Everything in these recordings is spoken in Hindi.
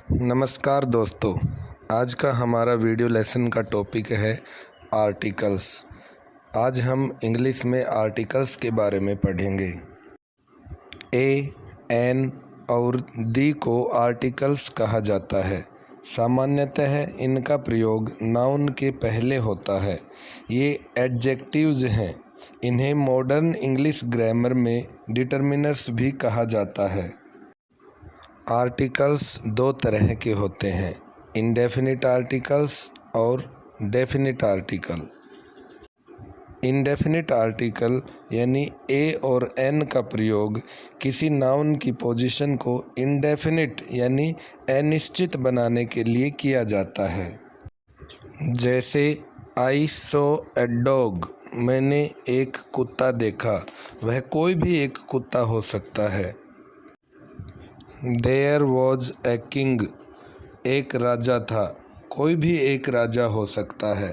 नमस्कार दोस्तों, आज का हमारा वीडियो लेसन का टॉपिक है आर्टिकल्स। आज हम इंग्लिश में आर्टिकल्स के बारे में पढ़ेंगे। ए, एन और दी को आर्टिकल्स कहा जाता है। सामान्यतः इनका प्रयोग नाउन के पहले होता है। ये एडजेक्टिव्स हैं। इन्हें मॉडर्न इंग्लिश ग्रामर में डिटर्मिनर्स भी कहा जाता है। आर्टिकल्स दो तरह के होते हैं, इंडेफिनिट आर्टिकल्स और डेफिनिट आर्टिकल। इंडेफिनिट आर्टिकल यानी ए और एन का प्रयोग किसी नाउन की पोजीशन को इंडेफिनिट यानी अनिश्चित बनाने के लिए किया जाता है। जैसे आई सॉ अ डॉग, मैंने एक कुत्ता देखा। वह कोई भी एक कुत्ता हो सकता है। देयर वॉज ए किंग, एक राजा था। कोई भी एक राजा हो सकता है।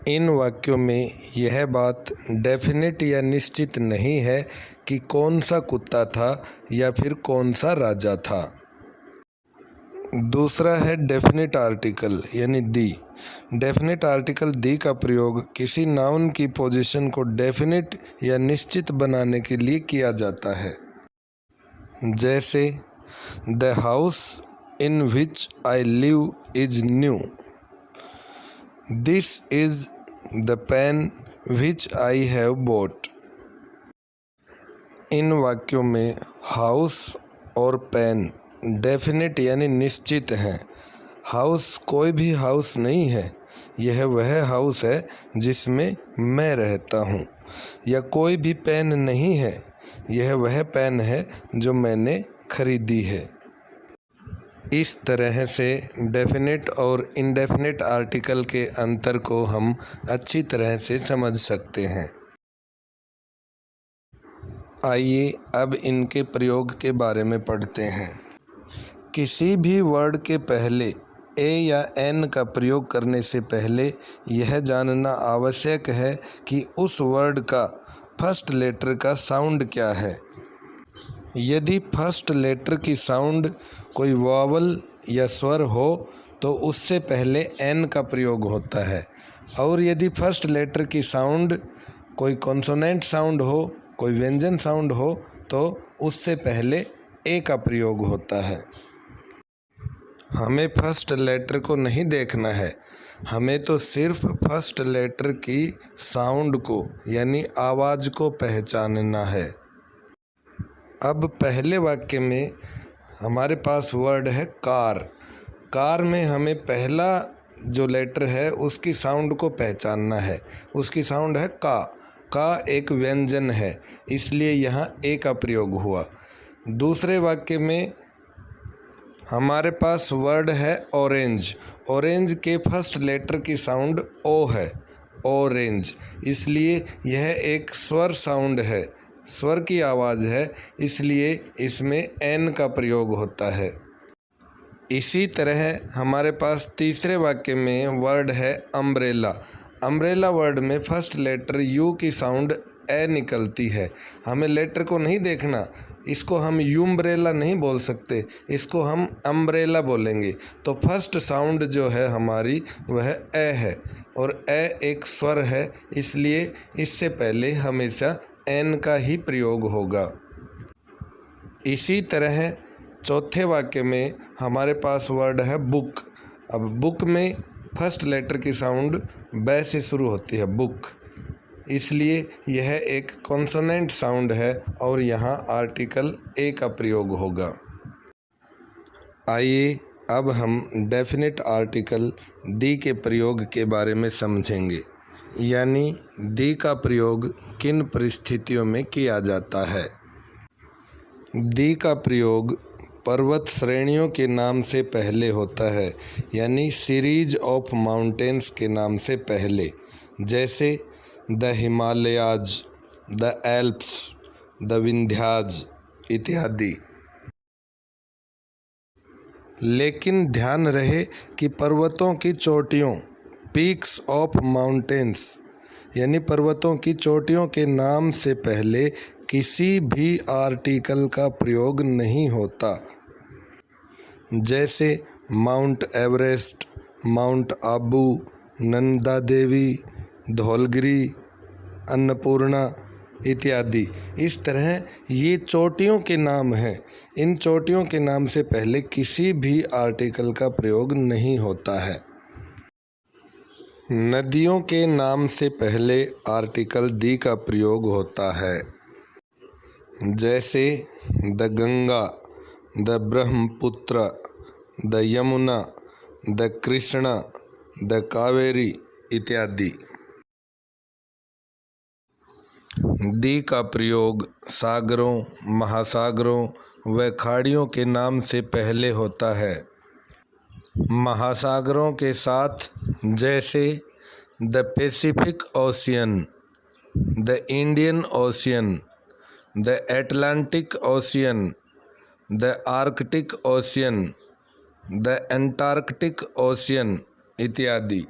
इन वाक्यों में यह बात डेफिनेट या निश्चित नहीं है कि कौन सा कुत्ता था या फिर कौन सा राजा था। दूसरा है डेफिनेट आर्टिकल यानी दी। डेफिनेट आर्टिकल दी का प्रयोग किसी नाउन की पोजीशन को डेफिनेट या निश्चित बनाने के लिए किया जाता है। जैसे the house in which I live is new, this is the pen which I have bought. इन वाक्यों में हाउस और पेन डेफिनेट यानी निश्चित हैं। हाउस कोई भी हाउस नहीं है, यह वह हाउस है जिसमें मैं रहता हूँ। या कोई भी पेन नहीं है, यह वह पेन है जो मैंने खरीदी है। इस तरह से डेफिनेट और इंडेफिनेट आर्टिकल के अंतर को हम अच्छी तरह से समझ सकते हैं। आइए अब इनके प्रयोग के बारे में पढ़ते हैं। किसी भी वर्ड के पहले ए या एन का प्रयोग करने से पहले यह जानना आवश्यक है कि उस वर्ड का फर्स्ट लेटर का साउंड क्या है। यदि फर्स्ट लेटर की साउंड कोई वॉवल या स्वर हो तो उससे पहले एन का प्रयोग होता है, और यदि फर्स्ट लेटर की साउंड कोई कॉन्सोनेंट साउंड हो, कोई व्यंजन साउंड हो, तो उससे पहले ए का प्रयोग होता है। हमें फर्स्ट लेटर को नहीं देखना है, हमें तो सिर्फ फर्स्ट लेटर की साउंड को यानी आवाज़ को पहचानना है। अब पहले वाक्य में हमारे पास वर्ड है कार। कार में हमें पहला जो लेटर है उसकी साउंड को पहचानना है। उसकी साउंड है का। का एक व्यंजन है, इसलिए यहाँ ए का प्रयोग हुआ। दूसरे वाक्य में हमारे पास वर्ड है ऑरेंज। ऑरेंज के फर्स्ट लेटर की साउंड ओ है, ऑरेंज, इसलिए यह एक स्वर साउंड है, स्वर की आवाज़ है, इसलिए इसमें एन का प्रयोग होता है। इसी तरह हमारे पास तीसरे वाक्य में वर्ड है अम्ब्रेला। अम्ब्रेला वर्ड में फर्स्ट लेटर यू की साउंड ए निकलती है। हमें लेटर को नहीं देखना, इसको हम यूम्ब्रेला नहीं बोल सकते, इसको हम अम्ब्रेला बोलेंगे। तो फर्स्ट साउंड जो है हमारी वह ए है, और ए एक स्वर है, इसलिए इससे पहले हमेशा एन का ही प्रयोग होगा। इसी तरह चौथे वाक्य में हमारे पास वर्ड है बुक। अब बुक में फर्स्ट लेटर की साउंड बै से शुरू होती है, बुक, इसलिए यह एक कॉन्सोनेंट साउंड है और यहाँ आर्टिकल ए का प्रयोग होगा। आइए अब हम डेफिनेट आर्टिकल दी के प्रयोग के बारे में समझेंगे, यानी दी का प्रयोग किन परिस्थितियों में किया जाता है। दी का प्रयोग पर्वत श्रेणियों के नाम से पहले होता है, यानी सीरीज ऑफ माउंटेन्स के नाम से पहले। जैसे the Himalayas, the Alps, the Vindhyas इत्यादि। लेकिन ध्यान रहे कि पर्वतों की चोटियों, पीक्स ऑफ माउंटेन्स, यानी पर्वतों की चोटियों के नाम से पहले किसी भी आर्टिकल का प्रयोग नहीं होता। जैसे Mount Everest, Mount Abu, Nanda Devi, Dhaulagiri, Annapurna इत्यादि। इस तरह ये चोटियों के नाम हैं। इन चोटियों के नाम से पहले किसी भी आर्टिकल का प्रयोग नहीं होता है। नदियों के नाम से पहले आर्टिकल दी का प्रयोग होता है। जैसे the Ganga, the Brahmaputra, the Yamuna, the Krishna, the Kaveri इत्यादि। दी का प्रयोग सागरों, महासागरों व खाड़ियों के नाम से पहले होता है। महासागरों के साथ जैसे the Pacific Ocean, the Indian Ocean, the Atlantic Ocean, the Arctic Ocean, the Antarctic Ocean इत्यादि।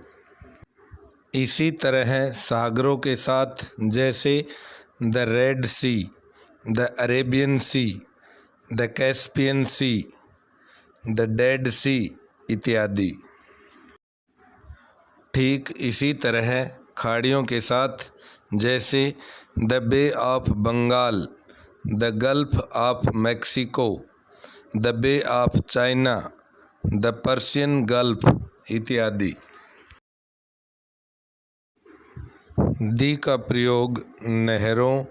इसी तरह सागरों के साथ जैसे the Red Sea, the Arabian Sea, the Caspian Sea, the Dead Sea इत्यादि। ठीक इसी तरह खाड़ियों के साथ जैसे the Bay of Bengal, the Gulf of Mexico, the Bay of China, the Persian Gulf इत्यादि। दी का प्रयोग नहरों,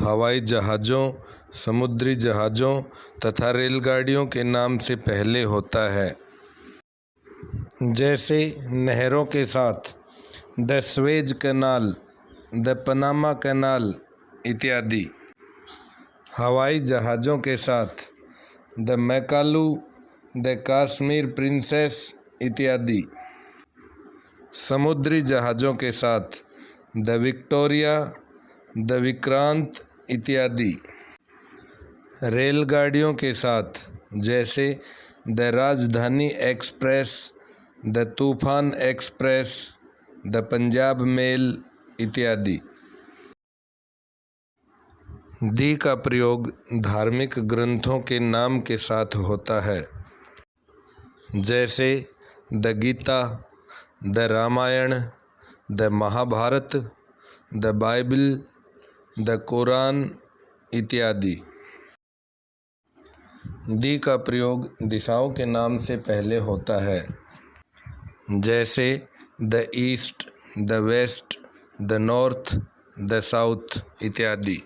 हवाई जहाज़ों, समुद्री जहाज़ों तथा रेलगाड़ियों के नाम से पहले होता है। जैसे नहरों के साथ the Suez canal, the Panama canal इत्यादि। हवाई जहाज़ों के साथ द मैकालू, द कश्मीर प्रिंसेस इत्यादि। समुद्री जहाज़ों के साथ द विक्टोरिया, द विक्रांत इत्यादि। रेलगाड़ियों के साथ जैसे द राजधानी एक्सप्रेस, द तूफान एक्सप्रेस, द पंजाब मेल इत्यादि। दी का प्रयोग धार्मिक ग्रंथों के नाम के साथ होता है। जैसे the Gita, the Ramayana, the Mahabharata, the Bible, the Quran इत्यादि। दी का प्रयोग दिशाओं के नाम से पहले होता है। जैसे the east, the west, the north, the south इत्यादि।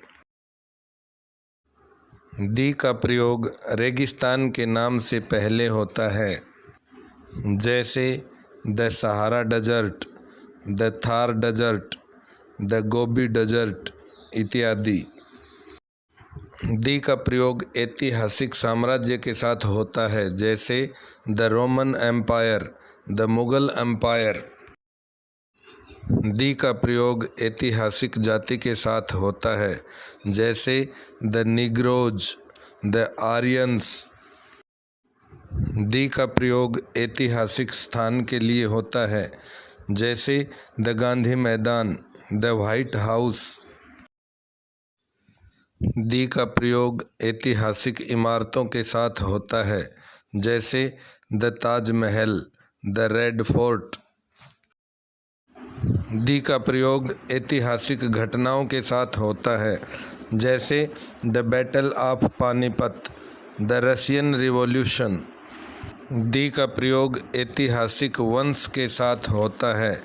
दी का प्रयोग रेगिस्तान के नाम से पहले होता है। जैसे the Sahara desert, the Thar desert, the Gobi desert इत्यादि। दी का प्रयोग ऐतिहासिक साम्राज्य के साथ होता है। जैसे the Roman Empire, the Mughal Empire. The का प्रयोग ऐतिहासिक जाति के साथ होता है। जैसे the Negroes, the Aryans. The का प्रयोग ऐतिहासिक स्थान के लिए होता है। जैसे द गांधी मैदान, द व्हाइट हाउस। दी का प्रयोग ऐतिहासिक इमारतों के साथ होता है। जैसे the Taj Mahal, the Red Fort. The का प्रयोग ऐतिहासिक घटनाओं के साथ होता है। जैसे the Battle of Panipat, the Russian Revolution. The का प्रयोग ऐतिहासिक वंश के साथ होता है।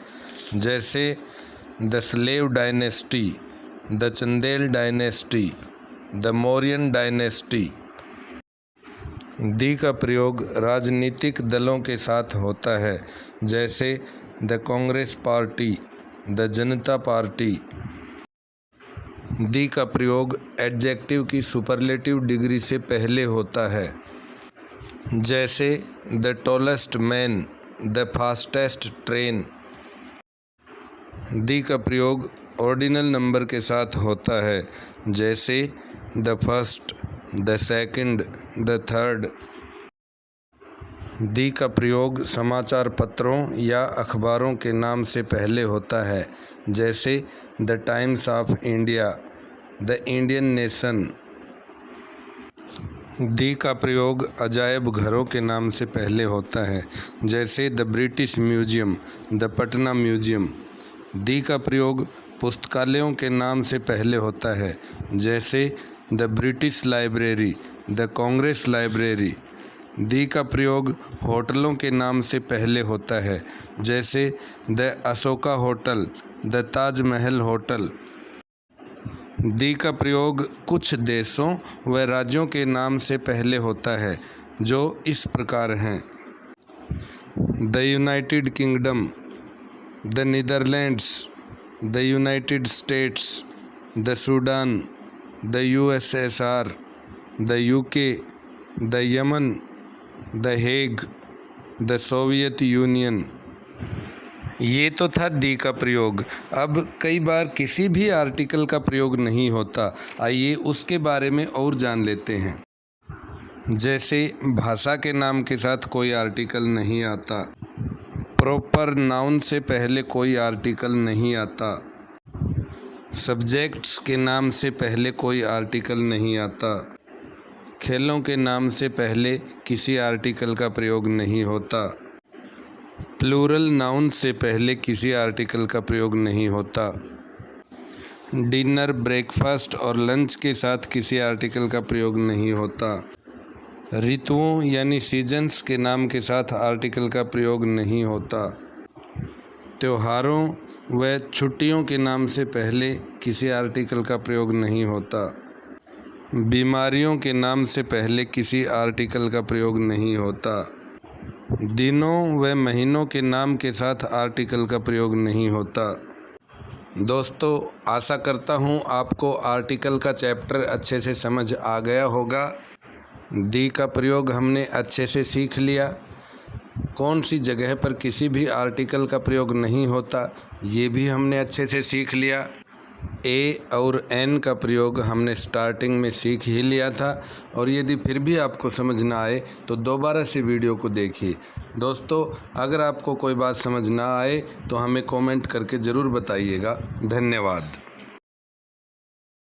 जैसे the Slave Dynasty, the Chandel Dynasty, the Mauryan Dynasty. The का प्रयोग राजनीतिक दलों के साथ होता है। जैसे the Congress party, the Janata party. The का प्रयोग एडजेक्टिव की सुपरलेटिव डिग्री से पहले होता है। जैसे the tallest man, the fastest train. The का प्रयोग ऑर्डिनल नंबर के साथ होता है। जैसे the first, the second, the third. The का प्रयोग समाचार पत्रों या अखबारों के नाम से पहले होता है। जैसे the Times of India, the Indian Nation. The का प्रयोग अजायब घरों के नाम से पहले होता है, जैसे the British Museum, the Patna Museum. The का प्रयोग पुस्तकालयों के नाम से पहले होता है, जैसे the British Library, the Congress Library. The का प्रयोग होटलों के नाम से पहले होता है, जैसे the Ashoka hotel, the Taj Mahal hotel. The का प्रयोग कुछ देशों व राज्यों के नाम से पहले होता है, जो इस प्रकार हैं: the United kingdom, the Netherlands, the United states, the Sudan, the USSR, the UK, the Yemen, the Hague, the Soviet union. ये तो था दी का प्रयोग। अब कई बार किसी भी आर्टिकल का प्रयोग नहीं होता। आइए उसके बारे में और जान लेते हैं। जैसे भाषा के नाम के साथ कोई आर्टिकल नहीं आता, प्रॉपर नाउन से पहले कोई आर्टिकल नहीं आता, सब्जेक्ट्स के नाम से पहले कोई आर्टिकल नहीं आता, खेलों के नाम से पहले किसी आर्टिकल का प्रयोग नहीं होता, प्लूरल नाउन से पहले किसी आर्टिकल का प्रयोग नहीं होता, डिनर, ब्रेकफास्ट और लंच के साथ किसी आर्टिकल का प्रयोग नहीं होता, ऋतुओं यानी सीजन्स के नाम के साथ आर्टिकल का प्रयोग नहीं होता, त्योहारों व छुट्टियों के नाम से पहले किसी आर्टिकल का प्रयोग नहीं होता, बीमारियों के नाम से पहले किसी आर्टिकल का प्रयोग नहीं होता, दिनों व महीनों के नाम के साथ आर्टिकल का प्रयोग नहीं होता। दोस्तों, आशा करता हूँ आपको आर्टिकल का चैप्टर अच्छे से समझ आ गया होगा। दी का प्रयोग हमने अच्छे से सीख लिया। कौन सी जगह पर किसी भी आर्टिकल का प्रयोग नहीं होता, ये भी हमने अच्छे से सीख लिया। ए और एन का प्रयोग हमने स्टार्टिंग में सीख ही लिया था, और यदि फिर भी आपको समझ ना आए तो दोबारा से वीडियो को देखिए। दोस्तों, अगर आपको कोई बात समझ ना आए तो हमें कमेंट करके ज़रूर बताइएगा। धन्यवाद।